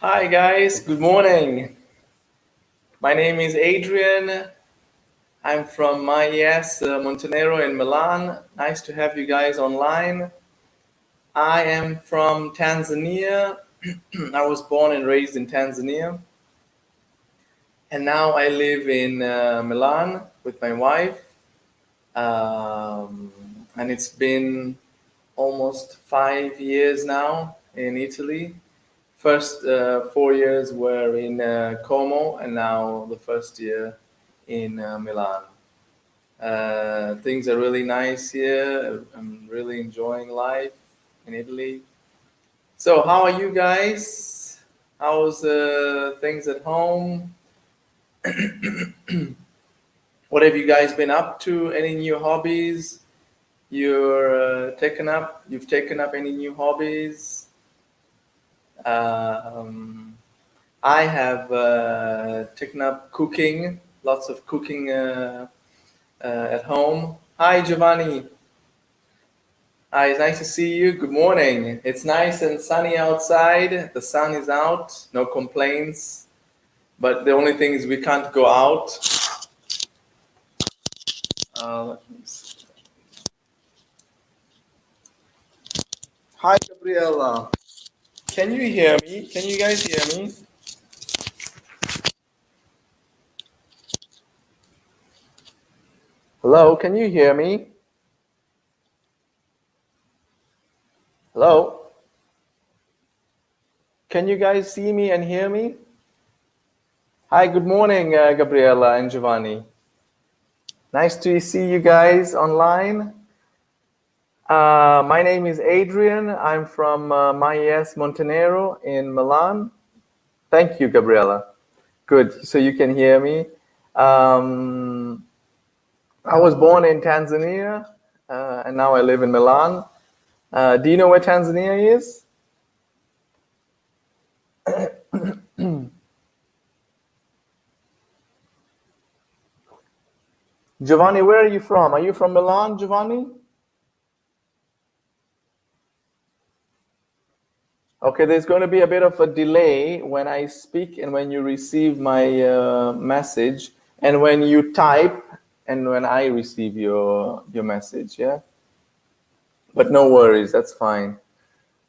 Hi guys, good morning. My name is Adrian. I'm from MIES Montenegro in Milan. Nice to have you guys online. I am from Tanzania. I was born and raised in Tanzania. And now I live in Milan with my wife. And it's been almost 5 years now in Italy. First 4 years were in Como, and now the first year in Milan. Things are really nice here. I'm really enjoying life in Italy. So, how are you guys? How's things at home? What have you guys been up to? Any new hobbies you've taken up any new hobbies? Um, I have taken up cooking, lots of cooking at home. Hi, Giovanni. Hi, it's nice to see you. Good morning. It's nice and sunny outside. The sun is out, no complaints. But the only thing is we can't go out. Let me see. Hi, Gabriella. Can you hear me? Can you guys hear me? Hello, can you hear me? Hello? Can you guys see me and hear me? Hi, good morning, Gabriella and Giovanni. Nice to see you guys online. My name is Adrian. I'm from MIES Montenegro in Milan. Thank you, Gabriella. Good, so you can hear me. I was born in Tanzania, and now I live in Milan. Do you know where Tanzania is? Giovanni, where are you from? Are you from Milan, Giovanni? Okay, there's going to be a bit of a delay when I speak and when you receive my message, and when you type and when I receive your message, yeah? But no worries, that's fine.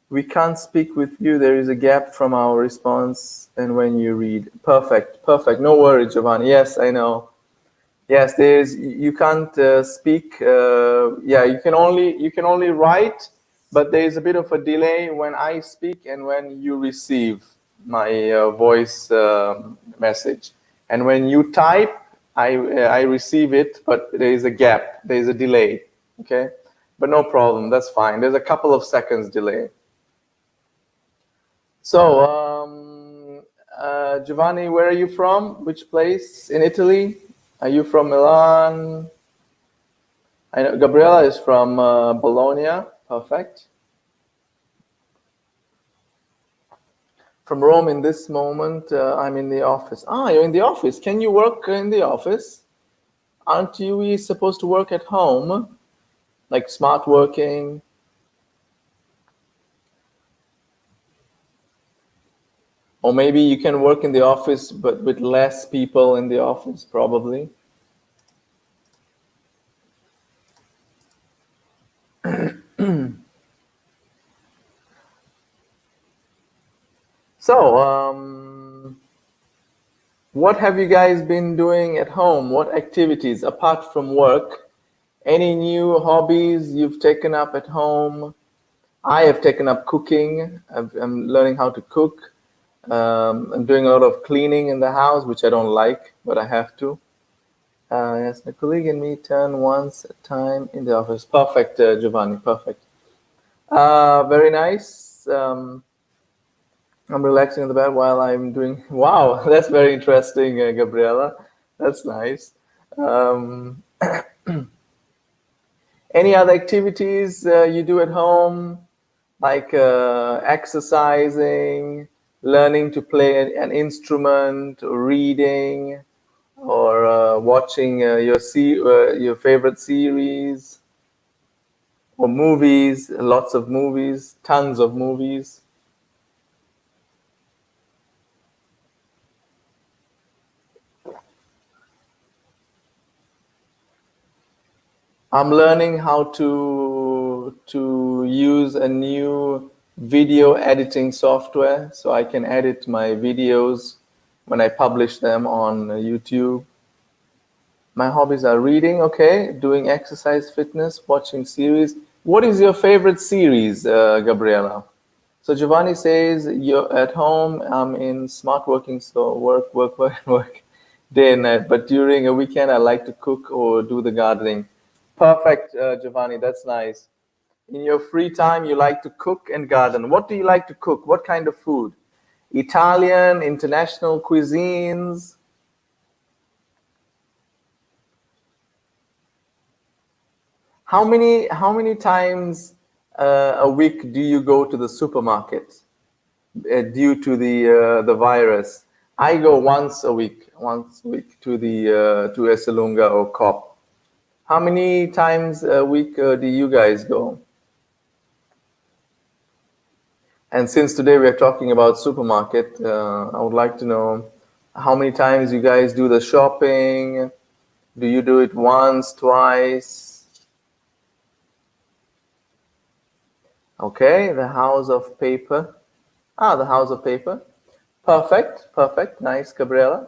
We can't speak with you. There is a gap from our response and when you read. Perfect, perfect. No worries, Giovanni. Yes, I know. Yes, you can't speak. Yeah, you can only write, but there is a bit of a delay when I speak and when you receive my voice message. And when you type, I receive it, but there is a gap. There is a delay. Okay, but no problem. That's fine. There's a couple of seconds delay. So, Giovanni, where are you from? Which place in Italy? Are you from Milan? I know Gabriella is from Bologna. Perfect. From Rome in this moment, I'm in the office. Ah, you're in the office. Can you work in the office? Aren't you supposed to work at home? Like smart working? Or maybe you can work in the office, but with less people in the office, probably. So, what have you guys been doing at home? What activities apart from work? Any new hobbies you've taken up at home? I have taken up cooking. I'm learning how to cook. I'm doing a lot of cleaning in the house, which I don't like, but I have to. Yes, my colleague and me turn once a time in the office. Perfect, Giovanni, perfect. Very nice. I'm relaxing in the bed while I'm doing. Wow, that's very interesting, Gabriella. That's nice. Any other activities you do at home, like exercising, learning to play an instrument, or reading, or watching your favorite series, or movies? Lots of movies, tons of movies. I'm learning how to use a new video editing software so I can edit my videos when I publish them on YouTube. My hobbies are reading, okay, doing exercise, fitness, watching series. What is your favorite series, Gabriela? So Giovanni says, you're at home, I'm in smart working, so work, work, work, work, day and night. But during a weekend, I like to cook or do the gardening. Perfect, Giovanni, that's nice. In your free time, you like to cook and garden. What do you like to cook? What kind of food? Italian, international cuisines? How many times a week do you go to the supermarket due to the virus? I go once a week to the to Esselunga or COP. How many times a week do you guys go? And since today we are talking about supermarket, I would like to know how many times you guys do the shopping. Do you do it once, twice? Okay, the house of paper. Ah, the house of paper. Perfect, perfect. Nice, Gabriela.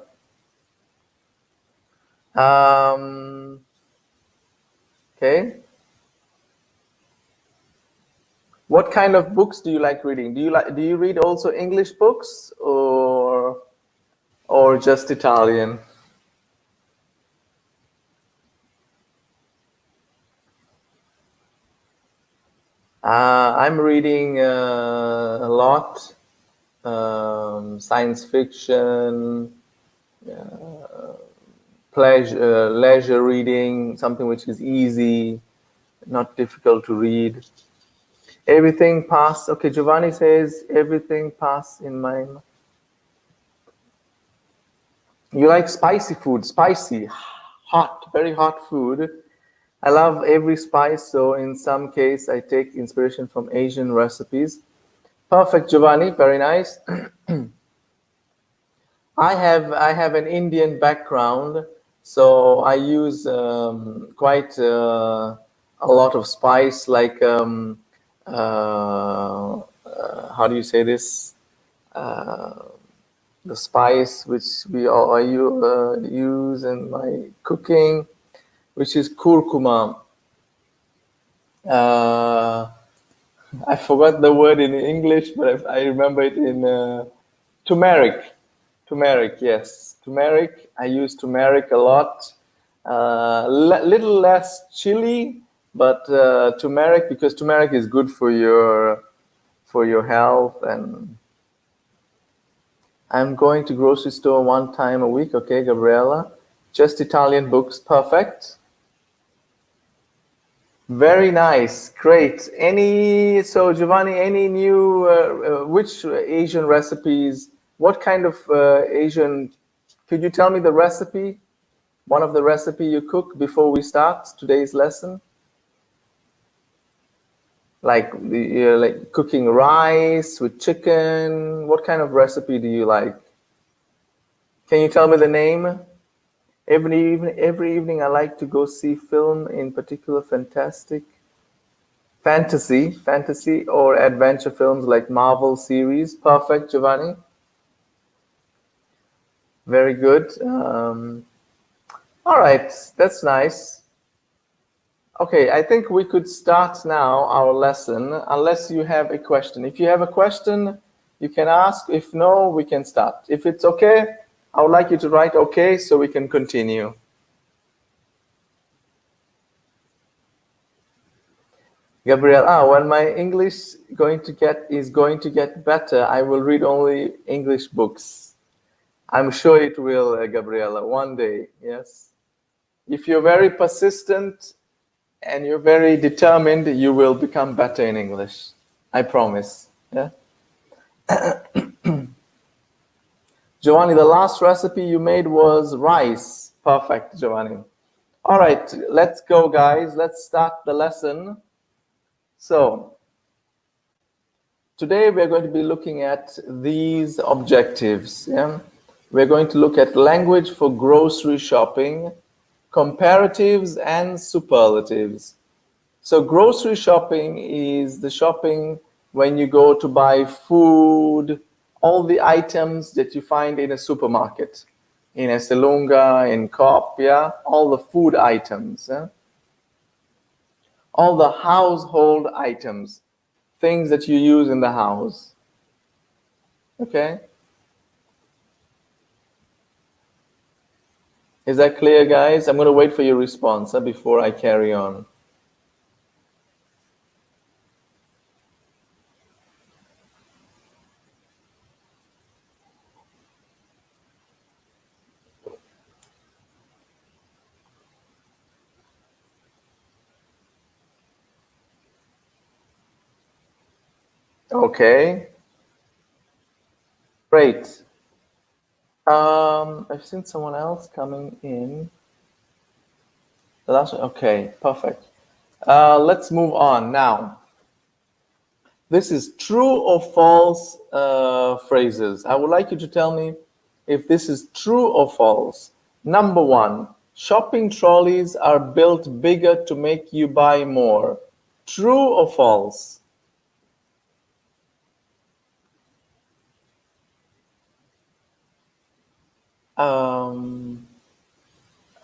Okay. What kind of books do you like reading? Do you read also English books or just Italian? I'm reading a lot, science fiction, leisure reading, something which is easy, not difficult to read. Everything pass. Okay, Giovanni says everything pass in my. You like spicy food, spicy, hot, very hot food. I love every spice, so in some case I take inspiration from Asian recipes. Perfect, Giovanni, very nice. I have an Indian background, so I use quite a lot of spice, like how do you say this? The spice which we all use in my cooking, which is curcuma. I forgot the word in English, but I remember it in turmeric. Turmeric, yes. Turmeric. I use turmeric a lot. Little less chili, but turmeric, because turmeric is good for your health. And I'm going to grocery store one time a week. Okay, Gabriela. Just Italian books. Perfect. Very nice, great. So Giovanni, any new, which Asian recipes, what kind of Asian, could you tell me the recipe, one of the recipe you cook before we start today's lesson? Like like cooking rice with chicken, what kind of recipe do you like? Can you tell me the name? Every evening I like to go see film, in particular fantasy or adventure films like Marvel series. Perfect, Giovanni. Very good. All right, that's nice. Okay, I think we could start now our lesson, unless you have a question. If you have a question, you can ask. If no, we can start. If it's okay, I would like you to write okay so we can continue. Gabriel, when my English is going to get better, I will read only English books. I'm sure it will, Gabriela, one day, yes. If you're very persistent and you're very determined, you will become better in English. I promise. Yeah. Giovanni, the last recipe you made was rice. Perfect, Giovanni. All right, let's go, guys. Let's start the lesson. So, today we're going to be looking at these objectives. Yeah? We're going to look at language for grocery shopping, comparatives and superlatives. So grocery shopping is the shopping when you go to buy food, all the items that you find in a supermarket, in Esselunga, in Coop, yeah, all the food items, yeah? All the household items, things that you use in the house. Okay? Is that clear, guys? I'm going to wait for your response before I carry on. Okay, great. I've seen someone else coming in. The last one, okay, perfect. Let's move on now. This is true or false phrases. I would like you to tell me if this is true or false. Number one, shopping trolleys are built bigger to make you buy more. True or false?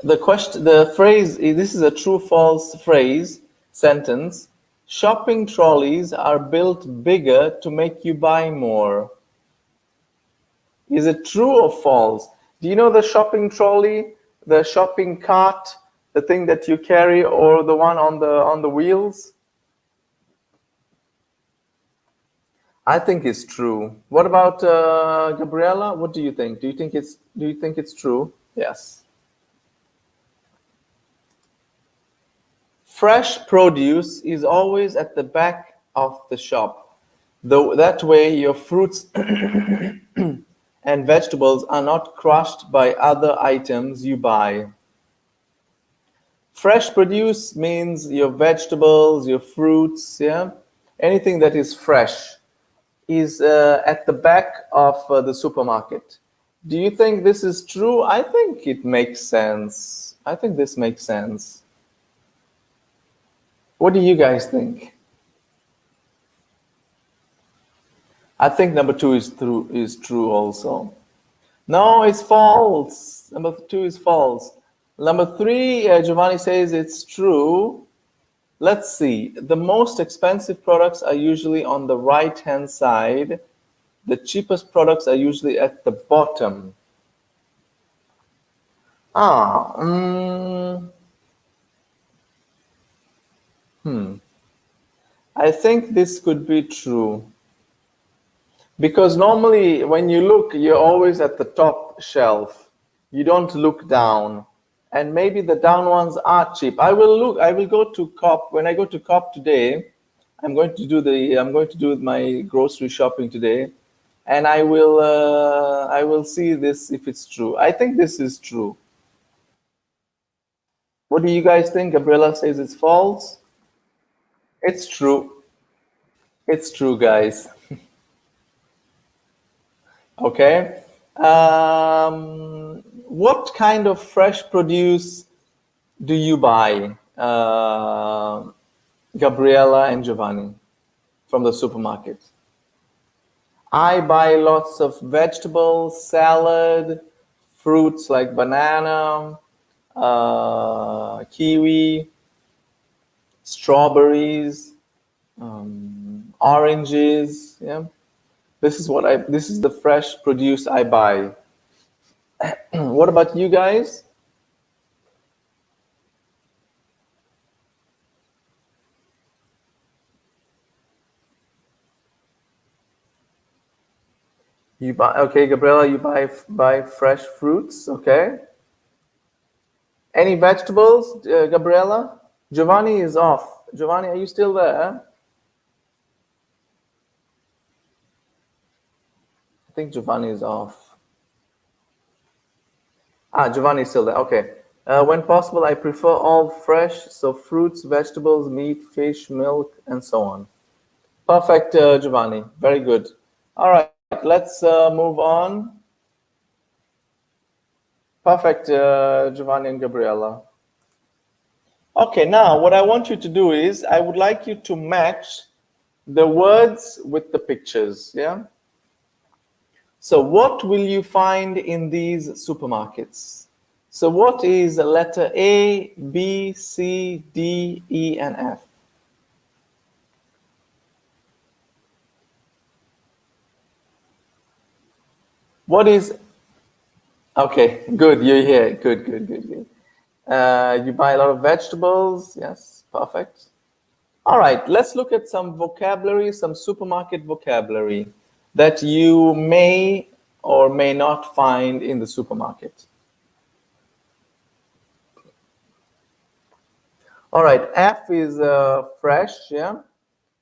The phrase, this is a true false phrase, sentence. Shopping trolleys are built bigger to make you buy more. Is it true or false? Do you know the shopping trolley, the shopping cart, the thing that you carry, or the one on the wheels? I think it's true. What about Gabriella? What do you think? Do you think it's true? Yes. Fresh produce is always at the back of the shop. Though that way your fruits and vegetables are not crushed by other items you buy. Fresh produce means your vegetables, your fruits, yeah? Anything that is fresh is at the back of the supermarket. Do you think this is true? I think it makes sense. I think this makes sense. What do you guys think? I think number two is true also. No, it's false. Number two is false. Number three, Giovanni says it's true. Let's see. The most expensive products are usually on the right-hand side. The cheapest products are usually at the bottom. I think this could be true. Because normally when you look, you're always at the top shelf. You don't look down. And maybe the down ones are cheap. I will go to Coop. When I go to Coop today, I'm going to do my grocery shopping today. And I will see this if it's true. I think this is true. What do you guys think? Gabriella says it's false. It's true. It's true, guys. Okay. What kind of fresh produce do you buy, Gabriella and Giovanni, from the supermarket? I buy lots of vegetables, salad, fruits like banana, kiwi, strawberries, oranges. Yeah, this is the fresh produce I buy. What about you guys? You buy, okay, Gabriella, you buy fresh fruits, okay? Any vegetables, Gabriella? Giovanni is off. Giovanni, are you still there? I think Giovanni is off. Giovanni is still there. Okay. When possible, I prefer all fresh, so fruits, vegetables, meat, fish, milk, and so on. Perfect, Giovanni. Very good. All right, let's move on. Perfect, Giovanni and Gabriella. Okay, now what I want you to do is I would like you to match the words with the pictures, yeah? So what will you find in these supermarkets? So what is the letter A, B, C, D, E, and F? What is, okay, good, you're here. Good, good, good, good. You buy a lot of vegetables. Yes, perfect. All right, let's look at some vocabulary, some supermarket vocabulary that you may or may not find in the supermarket. All right, F is fresh, yeah.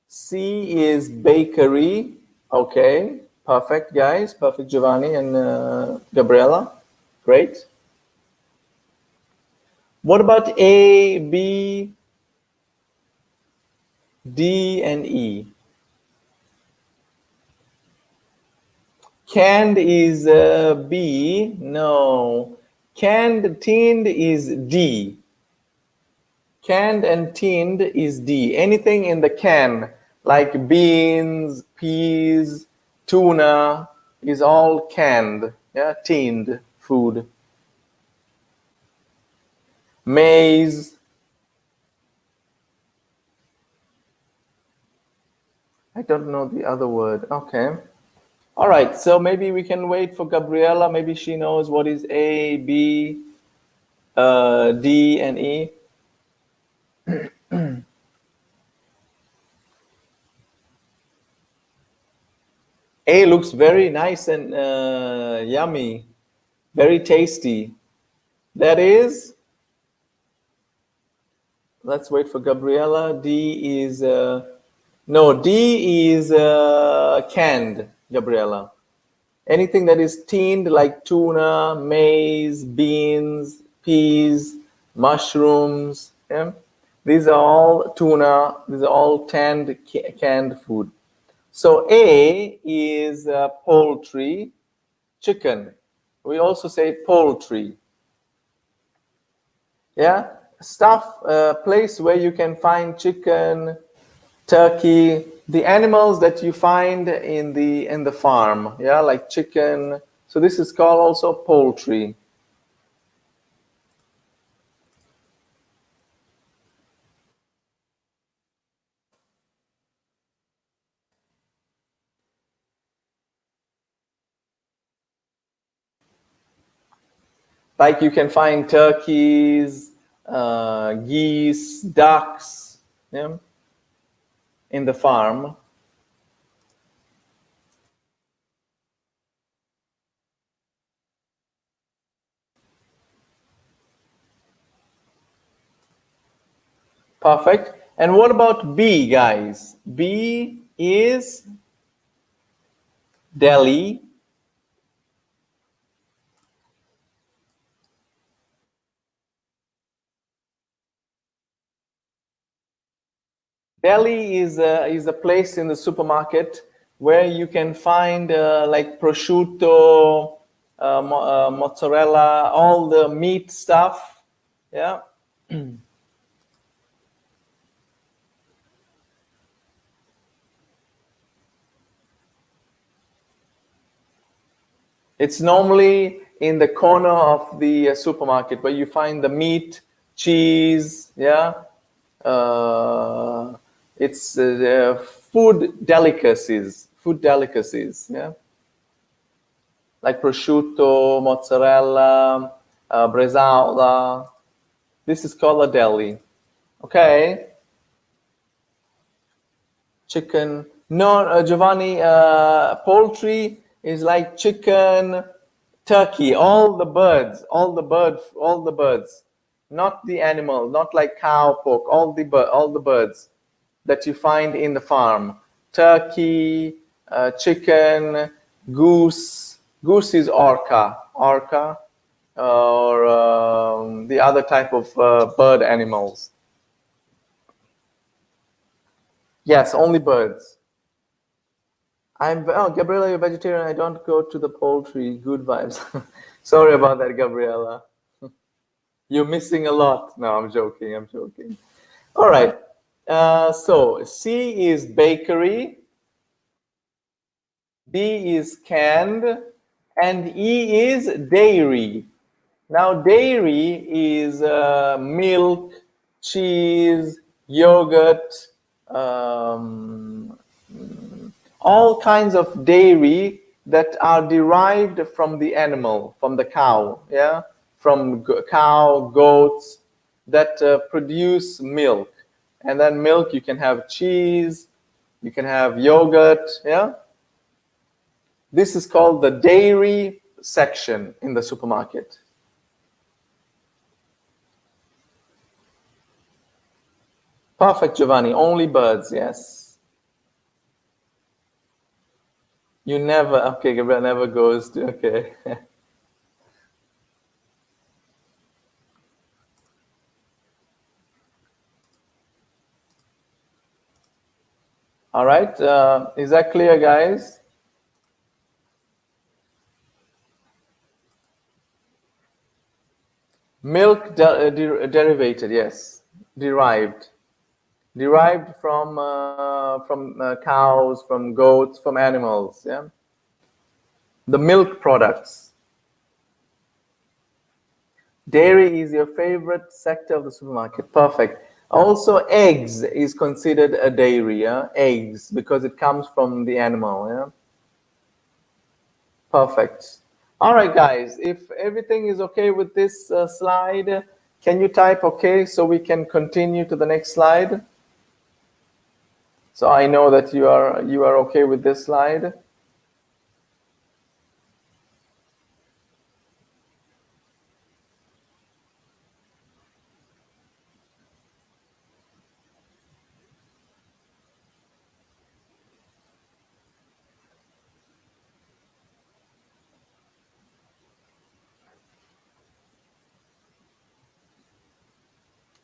C is bakery. Okay, perfect, guys. Perfect, Giovanni and Gabriella. Great. What about A, B, D, and E? Canned is B. No. Canned, tinned is D. Canned and tinned is D. Anything in the can, like beans, peas, tuna, is all canned. Yeah, tinned food. Maize. I don't know the other word. Okay. All right. So maybe we can wait for Gabriella. Maybe she knows what is A, B, D, and E. A looks very nice and yummy, very tasty. That is, let's wait for Gabriella. D is, no, D is canned, Gabriella. Anything that is tinned like tuna, maize, beans, peas, mushrooms, yeah? These are all tuna, these are all canned food. So A is poultry, chicken. We also say poultry. Yeah, stuff, place where you can find chicken, turkey, the animals that you find in the farm. Yeah, like chicken. So this is called also poultry. Like you can find turkeys, geese, ducks, yeah, in the farm. Perfect. And what about B, guys? B is Delhi. Deli is a place in the supermarket where you can find like prosciutto, mozzarella, all the meat stuff. Yeah. It's normally in the corner of the supermarket where you find the meat, cheese. Yeah. Uh, it's food delicacies. Food delicacies. Yeah. Like prosciutto, mozzarella, bresaola. This is called a deli. Okay. Chicken. No, Giovanni, poultry is like chicken, turkey, all the birds, all the birds, not the animal, not like cow, pork, all the birds that you find in the farm. Turkey, chicken, goose. Goose is orca, or the other type of bird animals. Yes, only birds. Gabriela, you're vegetarian. I don't go to the poultry. Good vibes. Sorry about that, Gabriela. You're missing a lot. No, I'm joking. I'm joking. All right. So C is bakery, D is canned, and E is dairy. Now, dairy is milk, cheese, yogurt, um, all kinds of dairy that are derived from the animal, from the cow, yeah, from cow, goats that produce milk, and then milk you can have cheese, you can have yogurt, yeah. This is called the dairy section in the supermarket. Perfect, Giovanni. Only birds, yes. You never, okay, Gabriel never goes to, okay. All right, is that clear, guys? Milk derivated, yes, derived from cows, from goats, from animals, yeah. The milk products. Dairy is your favorite sector of the supermarket. Perfect. Also, eggs is considered a dairy, yeah? Eggs, because it comes from the animal, yeah? Perfect. All right, guys, if everything is okay with this slide, can you type okay so we can continue to the next slide? So I know that you are okay with this slide.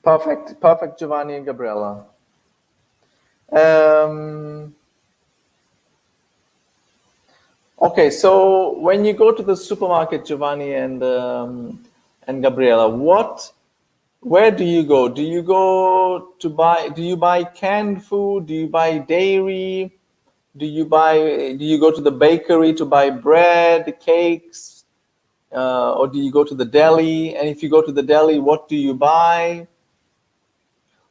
Perfect, perfect, Giovanni and Gabriella. Okay, so when you go to the supermarket, Giovanni and Gabriella, where do you go? Do you go to buy? Do you buy canned food? Do you buy dairy? Do you go to the bakery to buy bread, cakes, or do you go to the deli? And if you go to the deli, what do you buy?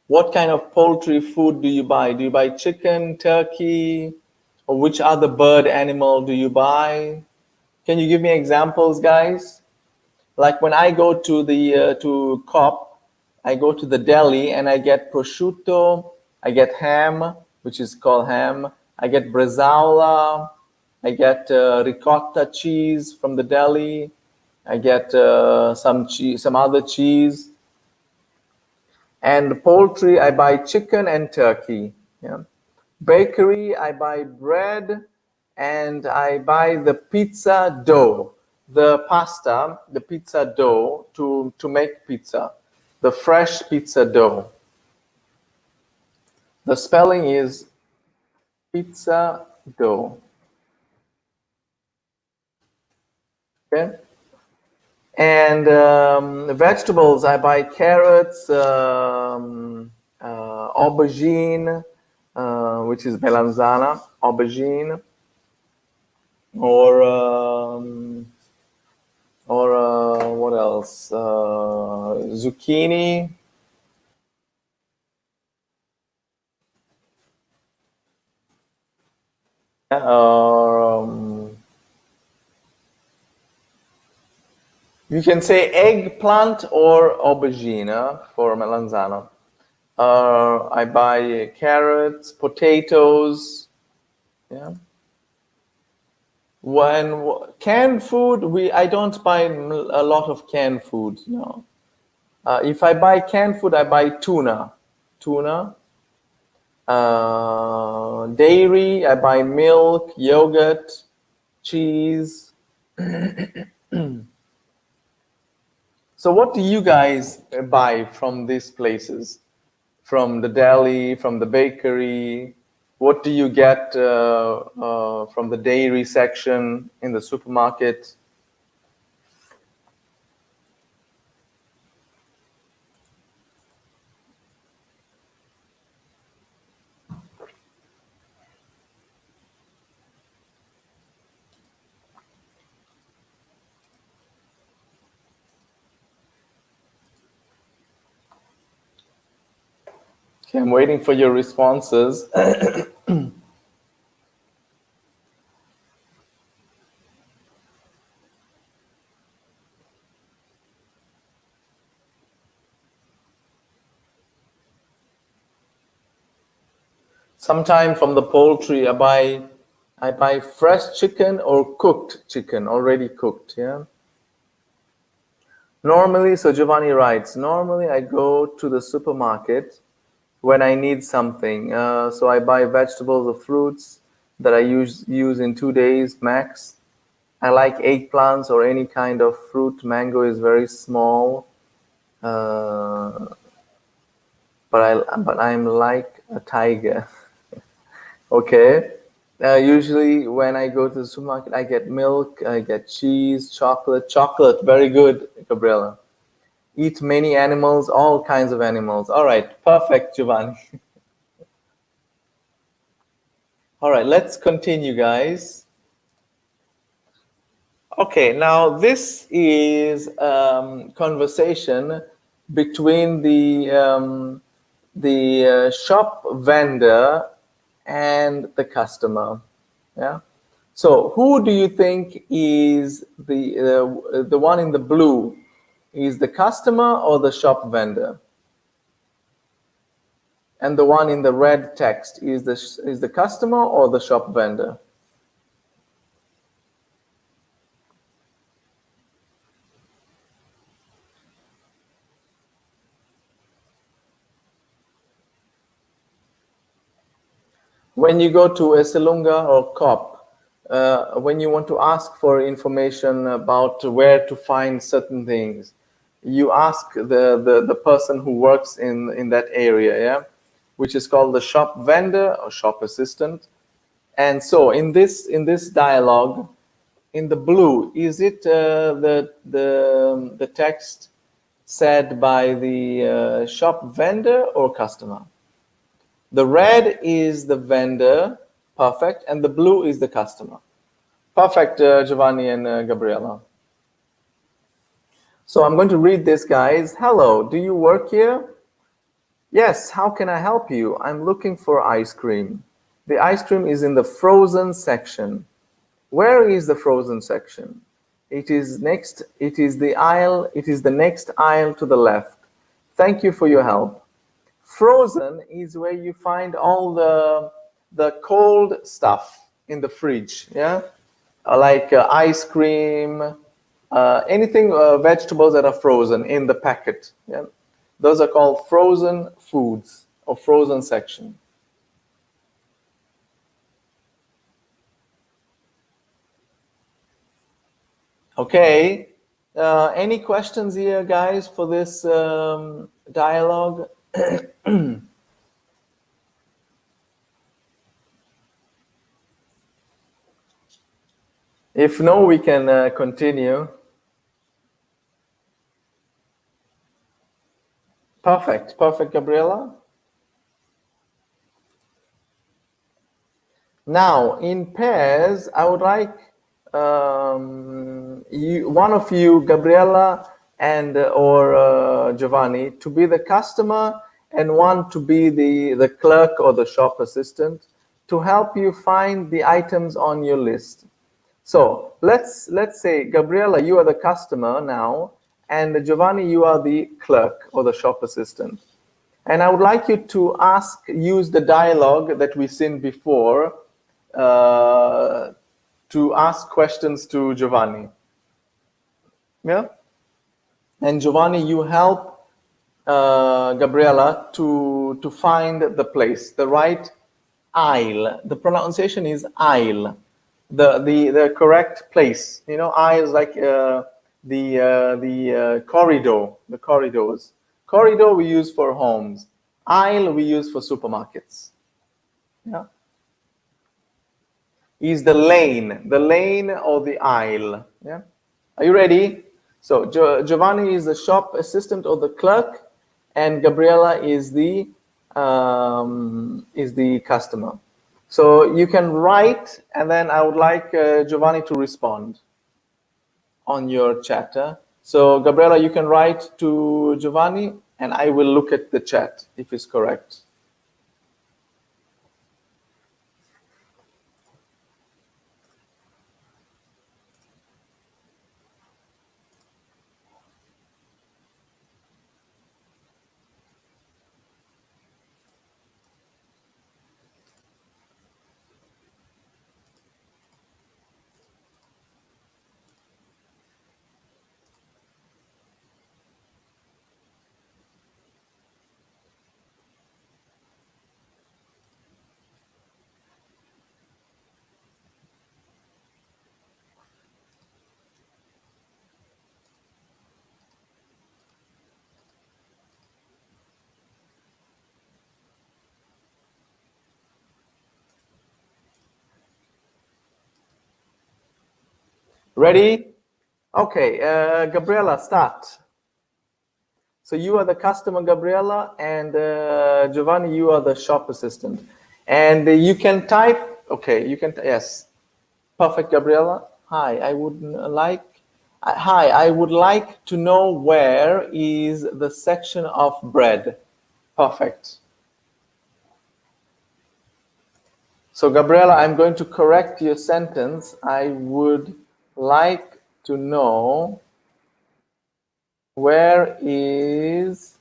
What kind of poultry food do you buy? Do you buy chicken, turkey, or which other bird animal do you buy? Can you give me examples, guys? Like when I go to the to COP, I go to the deli and I get prosciutto, I get ham, which is called ham, I get bresaola, I get ricotta cheese from the deli, I get some cheese, some other cheese, and poultry I buy chicken and turkey. Yeah. Bakery I buy bread, and I buy the pizza dough, the pasta, the pizza dough to make pizza, the fresh pizza dough. The spelling is pizza dough. Okay. And vegetables, I buy carrots, aubergine, which is melanzana, aubergine, or what else? Zucchini. You can say eggplant or aubergine for melanzana. I buy carrots, potatoes. Yeah. When canned food, I don't buy a lot of canned food. No. If I buy canned food, I buy tuna. Dairy, I buy milk, yogurt, cheese. So what do you guys buy from these places? From the deli, from the bakery? What do you get from the dairy section in the supermarket? Okay, I'm waiting for your responses. Sometime from the poultry, I buy fresh chicken or cooked chicken, already cooked. Yeah. Normally, so Giovanni writes, normally I go to the supermarket when I need something. So I buy vegetables or fruits that I use in 2 days max. I like eggplants or any kind of fruit. Mango is very small, but I'm like a tiger. Okay. Usually when I go to the supermarket, I get milk, I get cheese, chocolate. Chocolate, very good, Gabriela. Eat many animals, all kinds of animals. All right, perfect, Giovanni. All right, let's continue, guys. Okay, now this is conversation between the shop vendor and the customer. Yeah. So who do you think is the one in the blue? Is the customer or the shop vendor? And the one in the red text is the customer or the shop vendor? When you go to a Salunga or COP, when you want to ask for information about where to find certain things, you ask the person who works in that area, yeah, which is called the shop vendor or shop assistant. And so in this dialogue, in the blue, is it the text said by the shop vendor or customer? The red is the vendor, perfect, and the blue is the customer. Perfect, Giovanni and Gabriela. So I'm going to read this, guys. Hello, do you work here? Yes, how can I help you? I'm looking for ice cream. The ice cream is in the frozen section. Where is the frozen section? It is the next aisle to the left. Thank you for your help. Frozen is where you find all the cold stuff in the fridge, yeah? Like ice cream, anything, vegetables that are frozen in the packet, yeah? Those are called frozen foods or frozen section. Okay, any questions here, guys, for this dialogue? If no, we can continue. Perfect, perfect, Gabriela. Now, in pairs, I would like one of you, Gabriela and or Giovanni, to be the customer and one to be the clerk or the shop assistant to help you find the items on your list. So let's say, Gabriela, you are the customer now, and Giovanni, you are the clerk or the shop assistant. And I would like you to use the dialogue that we've seen before to ask questions to Giovanni. Yeah? And Giovanni, you help Gabriela to find the place, the right aisle. The pronunciation is aisle, the correct place. You know, aisle is like the corridor, the corridors. Corridor we use for homes. Aisle we use for supermarkets. Yeah. Is the lane or the aisle. Yeah. Are you ready? So Giovanni is the shop assistant or the clerk, and Gabriela is the customer. So you can write, and then I would like Giovanni to respond on your chat. So Gabriela, you can write to Giovanni, and I will look at the chat if it's correct. Ready? Okay, Gabriela, start. So you are the customer, Gabriela, and Giovanni, you are the shop assistant. And you can type, okay, you can, yes. Perfect, Gabriela. Hi, I would like to know where is the section of bread. Perfect. So, Gabriela, I'm going to correct your sentence. I would like to know where is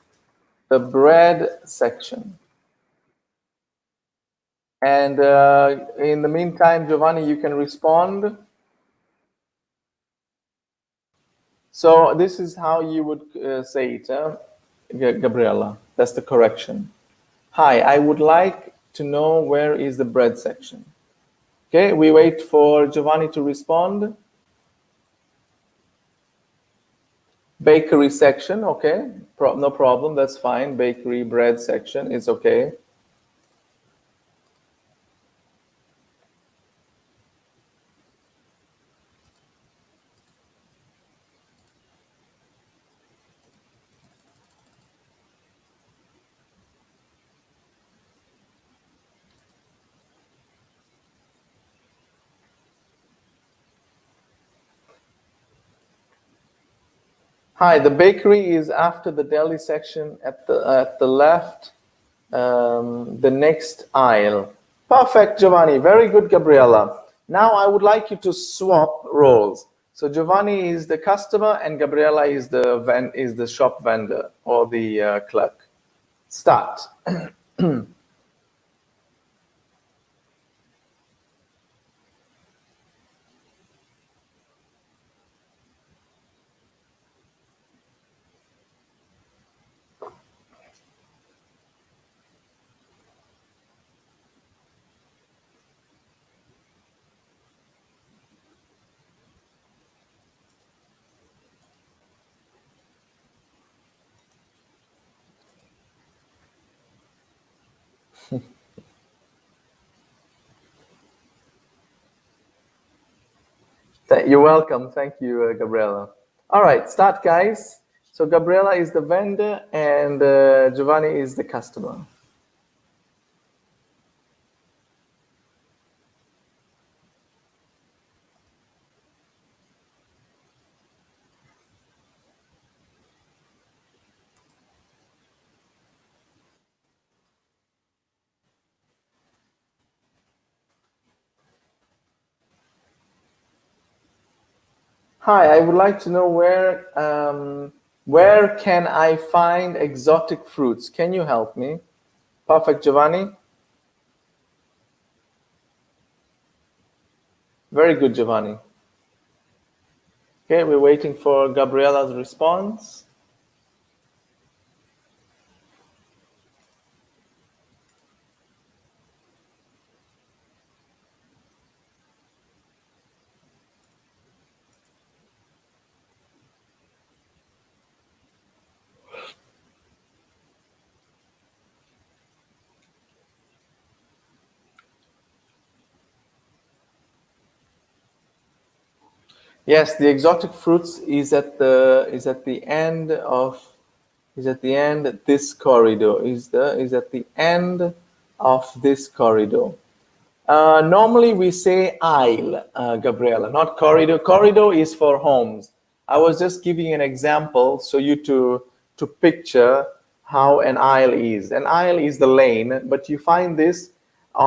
the bread section. And in the meantime, Giovanni, you can respond. So this is how you would say it, Gabriela. That's the correction. Hi, I would like to know where is the bread section. Okay, we wait for Giovanni to respond. Bakery section, okay, no problem, that's fine. Bakery, bread section is okay. Hi, the bakery is after the deli section at the left, the next aisle. Perfect, Giovanni. Very good, Gabriela. Now I would like you to swap roles. So Giovanni is the customer and Gabriela is the shop vendor or the clerk. Start. You're welcome. Thank you, Gabriela. All right, start, guys. So Gabriela is the vendor and Giovanni is the customer. Hi, I would like to know where can I find exotic fruits? Can you help me? Perfect, Giovanni. Very good, Giovanni. Okay, we're waiting for Gabriela's response. Yes, the exotic fruits is at the end of this corridor. Is at the end of this corridor. Normally we say aisle, Gabriela, not corridor. Corridor is for homes. I was just giving an example so you to picture how an aisle is. An aisle is the lane, but you find this,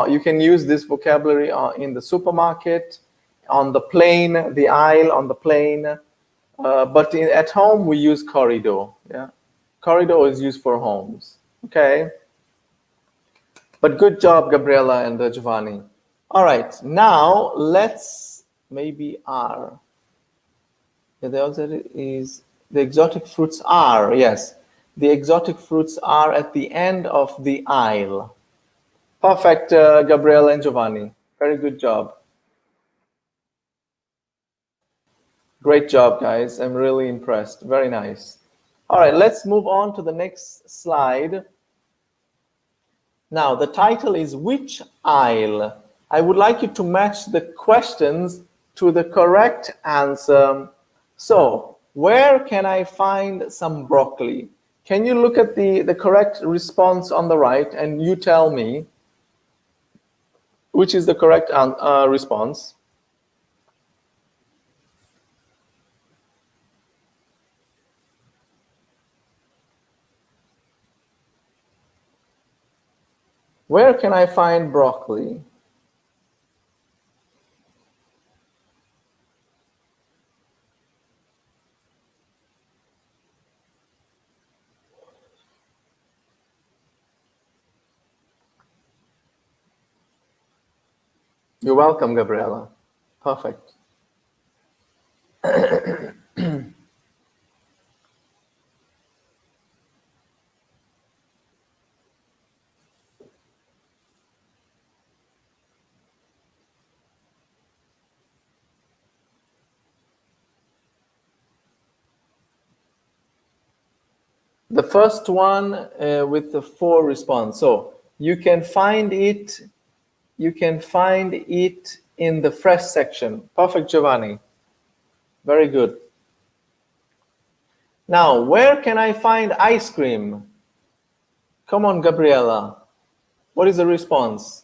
you can use this vocabulary in the supermarket, on the plane, the aisle on the plane, but at home we use corridor. Yeah, corridor is used for homes. Okay, but good job, Gabriela and Giovanni. All right, now let's maybe R. Yeah, the answer is the exotic fruits are, yes. The exotic fruits are at the end of the aisle. Perfect, Gabriela and Giovanni. Very good job. Great job, guys. I'm really impressed. Very nice. All right, let's move on to the next slide. Now, the title is Which Aisle? I would like you to match the questions to the correct answer. So, where can I find some broccoli? Can you look at the correct response on the right and you tell me which is the correct response? Where can I find broccoli? You're welcome, Gabriela. Perfect. The first one with the 4 response. So you can find it. You can find it in the fresh section. Perfect, Giovanni. Very good. Now, where can I find ice cream? Come on, Gabriela. What is the response?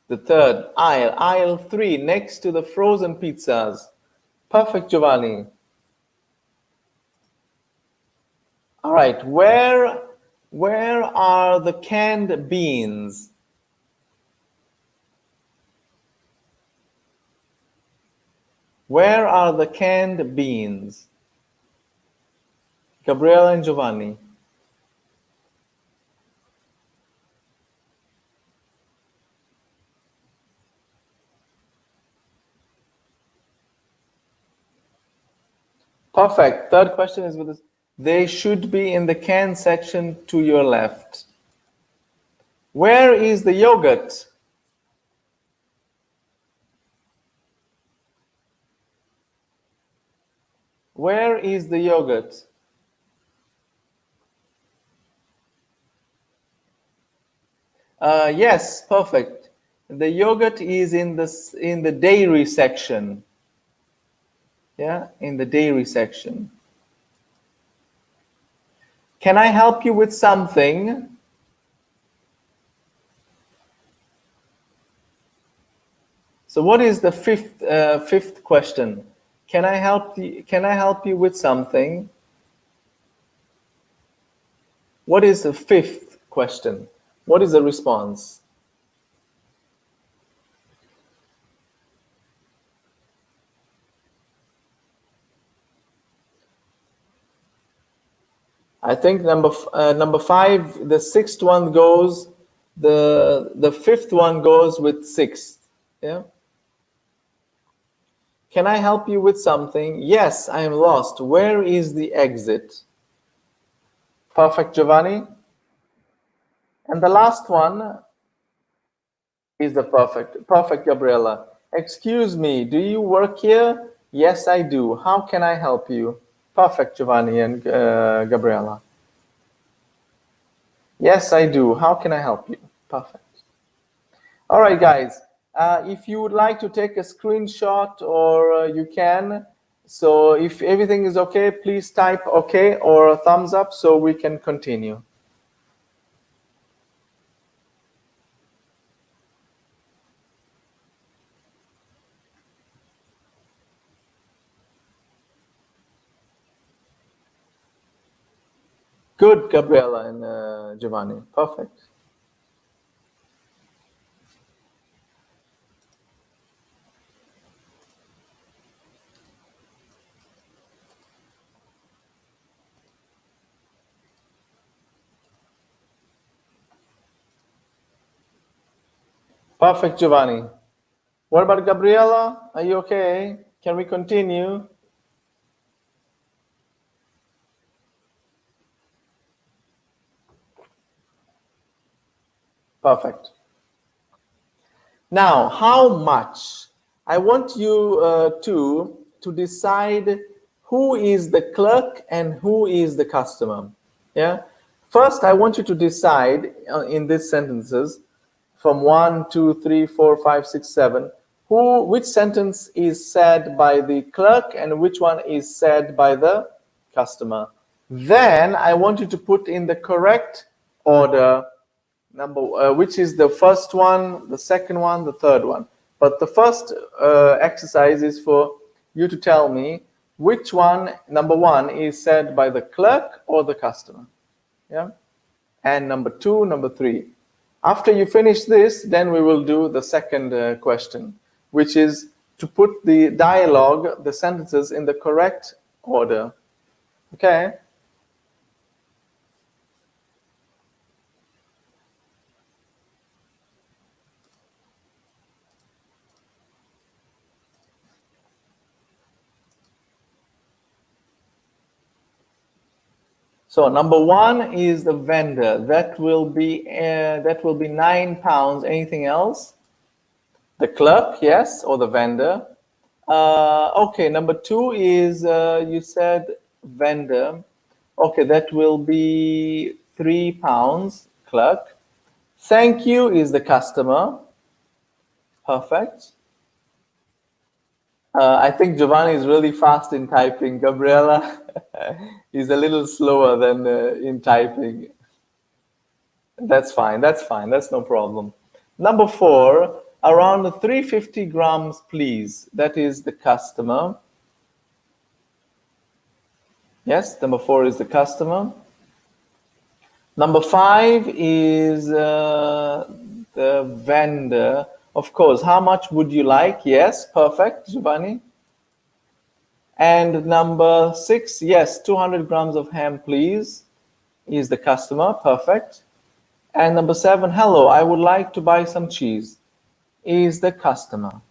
The third aisle, aisle 3, next to the frozen pizzas. Perfect, Giovanni. All right, where are the canned beans? Where are the canned beans? Gabriela and Giovanni. Perfect. Third question is with this. They should be in the can section to your left. Where is the yogurt? Where is the yogurt? Yes, perfect. The yogurt is in the dairy section. Yeah, in the dairy section. Can I help you with something? So what is the fifth question? Can I help you with something? What is the 5th question? What is the response? I think number 5, the 6th one goes, the 5th one goes with 6th. Yeah. Can I help you with something? Yes, I am lost. Where is the exit? Perfect, Giovanni. And the last one is the perfect, Gabriela. Excuse me, do you work here? Yes, I do. How can I help you? Perfect, Giovanni and Gabriela. Yes, I do. How can I help you? Perfect. All right, guys. If you would like to take a screenshot, or you can. So if everything is okay, please type okay or a thumbs up so we can continue. Good, Gabriela and Giovanni. Perfect. Perfect, Giovanni. What about Gabriela? Are you okay? Can we continue? Perfect. Now, how much? I want you to decide who is the clerk and who is the customer? Yeah. First, I want you to decide in these sentences from 1, 2, 3, 4, 5, 6, 7, which sentence is said by the clerk and which one is said by the customer. Then I want you to put in the correct order, which is the first one, the second one, the third one. But the first exercise is for you to tell me which one, number one, is said by the clerk or the customer. Yeah. And number two, number three. After you finish this, then we will do the second question, which is to put the dialogue, the sentences in the correct order. Okay? So number one is the vendor. That will be £9. Anything else? The clerk, yes, or the vendor. Okay, number two is you said vendor. Okay, that will be £3. Clerk. Thank you is the customer. Perfect. I think Giovanni is really fast in typing. Gabriella is a little slower than in typing. That's fine. That's fine. That's no problem. Number four, around 350 grams, please. That is the customer. Yes, number four is the customer. Number five is the vendor. Of course, how much would you like? Yes, perfect, Giovanni. And number six, yes, 200 grams of ham, please, is the customer. Perfect. And number seven, hello, I would like to buy some cheese, is the customer.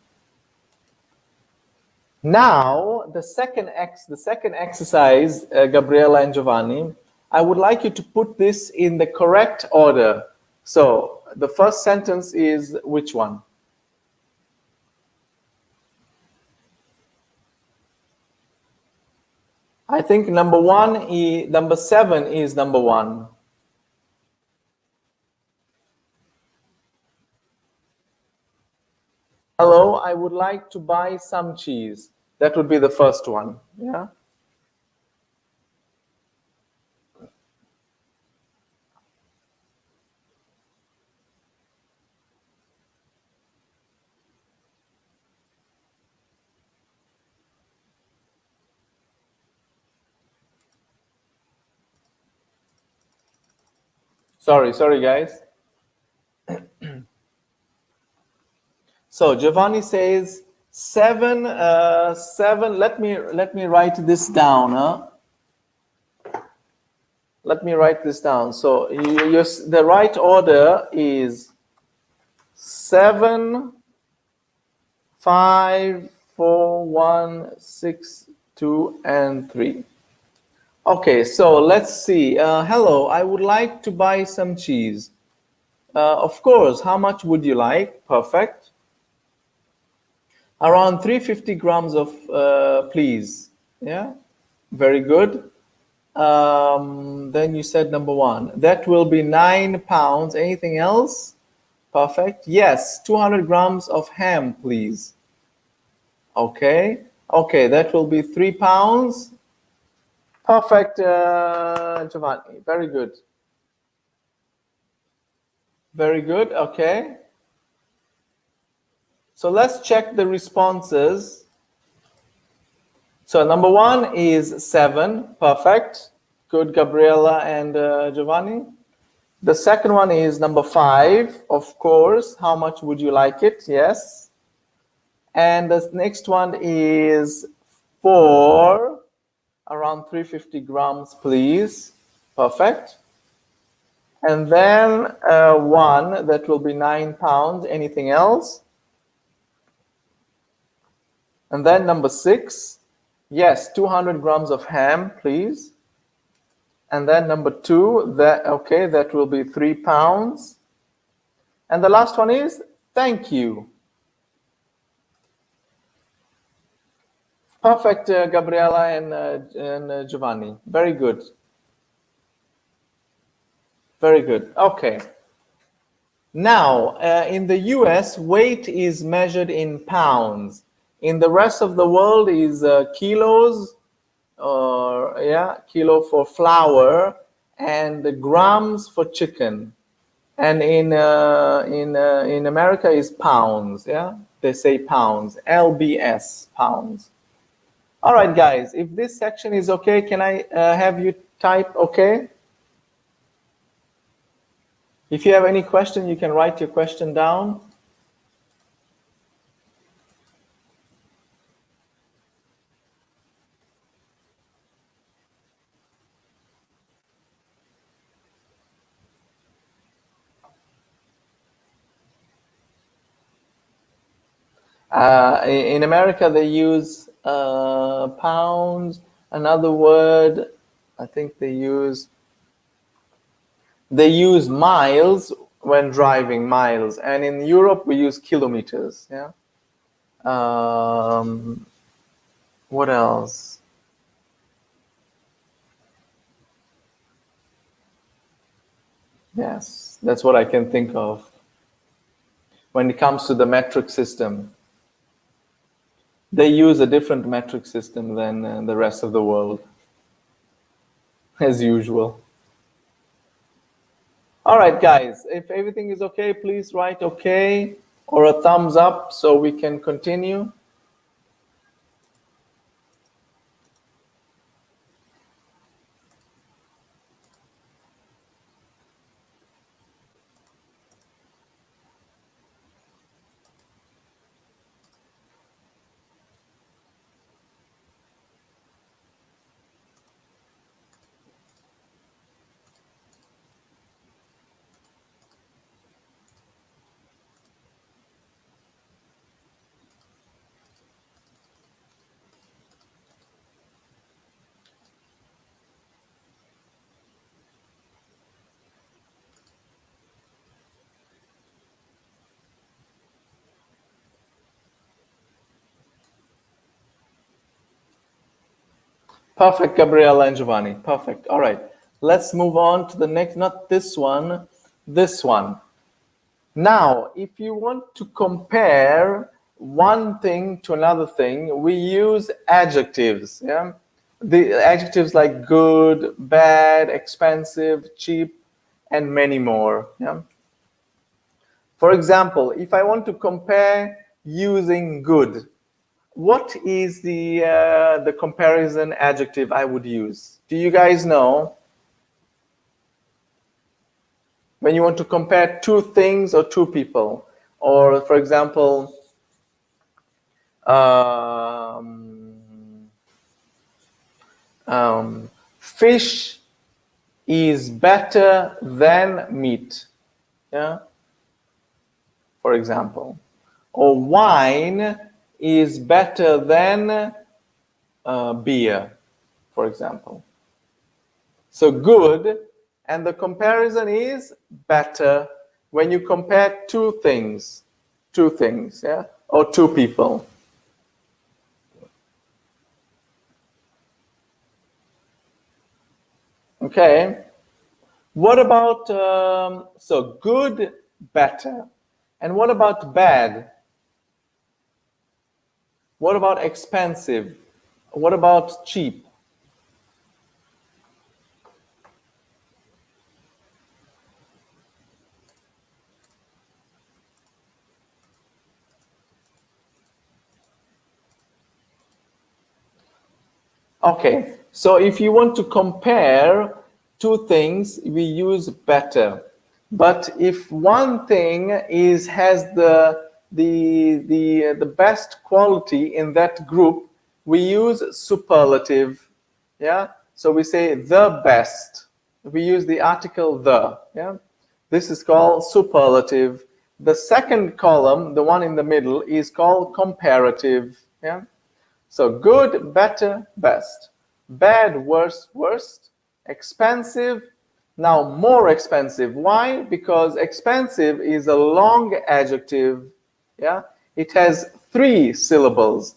Now, the second exercise, Gabriella and Giovanni, I would like you to put this in the correct order. So the first sentence is which one? I think number seven is number one. Hello, I would like to buy some cheese. That would be the first one. Yeah. Sorry, guys. So Giovanni says seven. Let me write this down. Let me write this down. So the right order is 7, 5, 4, 1, 6, 2, and 3. Okay, so let's see. Hello, I would like to buy some cheese. Of course, how much would you like? Perfect. Around 350 grams of, please. Yeah, very good. Then you said number one. That will be £9. Anything else? Perfect. Yes, 200 grams of ham, please. Okay. Okay, that will be £3. Perfect, Giovanni. Very good. Very good. Okay. So let's check the responses. So number one is 7. Perfect. Good, Gabriella and Giovanni. The second one is number 5. Of course. How much would you like it? Yes. And the next one is 4. Around 350 grams, please. Perfect. And then 1, that will be £9. Anything else? And then number 6, yes, 200 grams of ham, please. And then number 2, that will be £3. And the last one is thank you. Perfect, Gabriela and Giovanni. Very good. Very good. Okay. Now, in the US, weight is measured in pounds. In the rest of the world is kilos, or yeah, kilo for flour, and the grams for chicken. And in America is pounds. Yeah, they say pounds. LBS, pounds. All right, guys. If this section is okay, can I have you type okay? If you have any question, you can write your question down. In America, they use pounds. Another word, I think they use miles when driving, miles. And in Europe, we use kilometers. Yeah. What else? Yes, that's what I can think of when it comes to the metric system. They use a different metric system than the rest of the world, as usual. All right, guys, if everything is okay, please write okay or a thumbs up so we can continue. Perfect, Gabriella and Giovanni. Perfect. All right. Let's move on to the next, not this one, this one. Now, if you want to compare one thing to another thing, we use adjectives. Yeah. The adjectives like good, bad, expensive, cheap, and many more. Yeah. For example, if I want to compare using good, what is the comparison adjective I would use? Do you guys know? When you want to compare two things or two people, or for example, fish is better than meat. Yeah. For example, or wine is better than beer, for example. So good, and the comparison is better when you compare two things, yeah, or two people. Okay. What about, so good, better. And what about bad? What about expensive? What about cheap? Okay, so if you want to compare two things, we use better. But if one thing has the best quality in that group, we use superlative. Yeah, so we say the best. We use the article the. Yeah, this is called superlative. The second column, the one in the middle, is called comparative. Yeah. So good, better, best. Bad, worst, worst. Expensive, now more expensive. Why? Because expensive is a long adjective. Yeah, it has 3 syllables.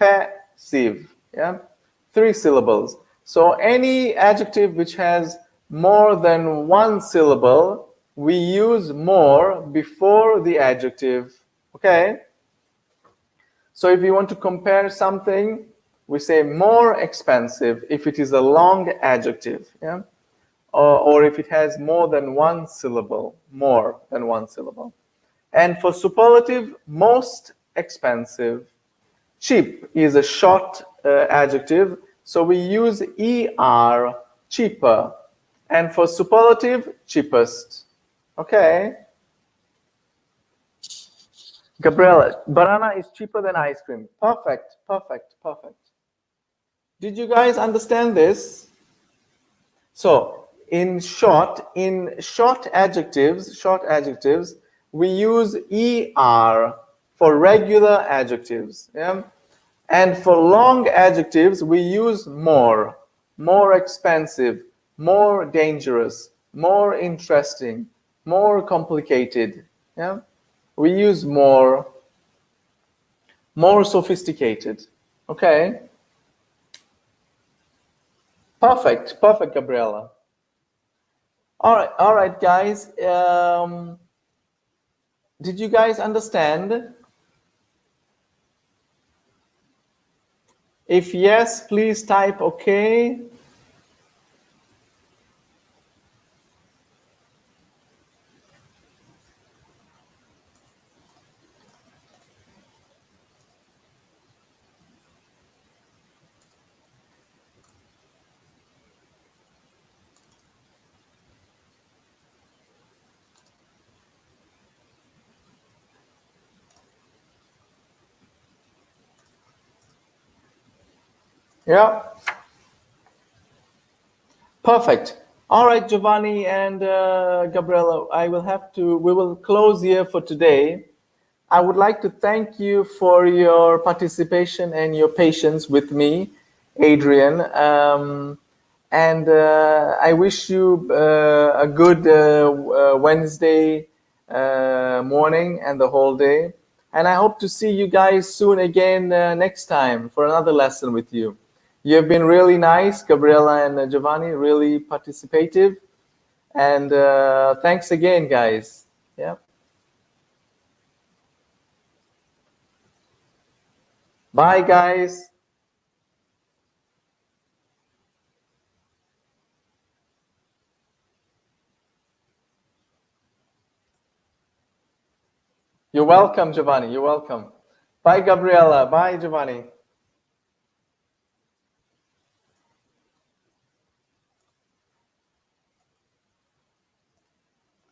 passive. Yeah, 3 syllables. So any adjective which has more than 1 syllable, we use more before the adjective. Okay. So if you want to compare something, we say more expensive if it is a long adjective. Yeah. Or if it has more than 1 syllable, more than 1 syllable. And for superlative, most expensive. Cheap is a short adjective, so we use er, cheaper. And for superlative, cheapest. Okay. Gabriela, banana is cheaper than ice cream. Perfect, perfect, perfect. Did you guys understand this? So in short adjectives, we use er for regular adjectives. Yeah? And for long adjectives, we use more expensive, more dangerous, more interesting, more complicated. Yeah? We use more sophisticated. Okay? Perfect, perfect, Gabriela. All right, guys. Did you guys understand? If yes, please type okay. Yeah. Perfect. All right, Giovanni and Gabriela, we will close here for today. I would like to thank you for your participation and your patience with me, Adrian. And I wish you a good Wednesday morning and the whole day. And I hope to see you guys soon again next time for another lesson with you. You have been really nice, Gabriela and Giovanni, really participative. And thanks again, guys. Yeah. Bye, guys. You're welcome, Giovanni. You're welcome. Bye, Gabriela. Bye, Giovanni.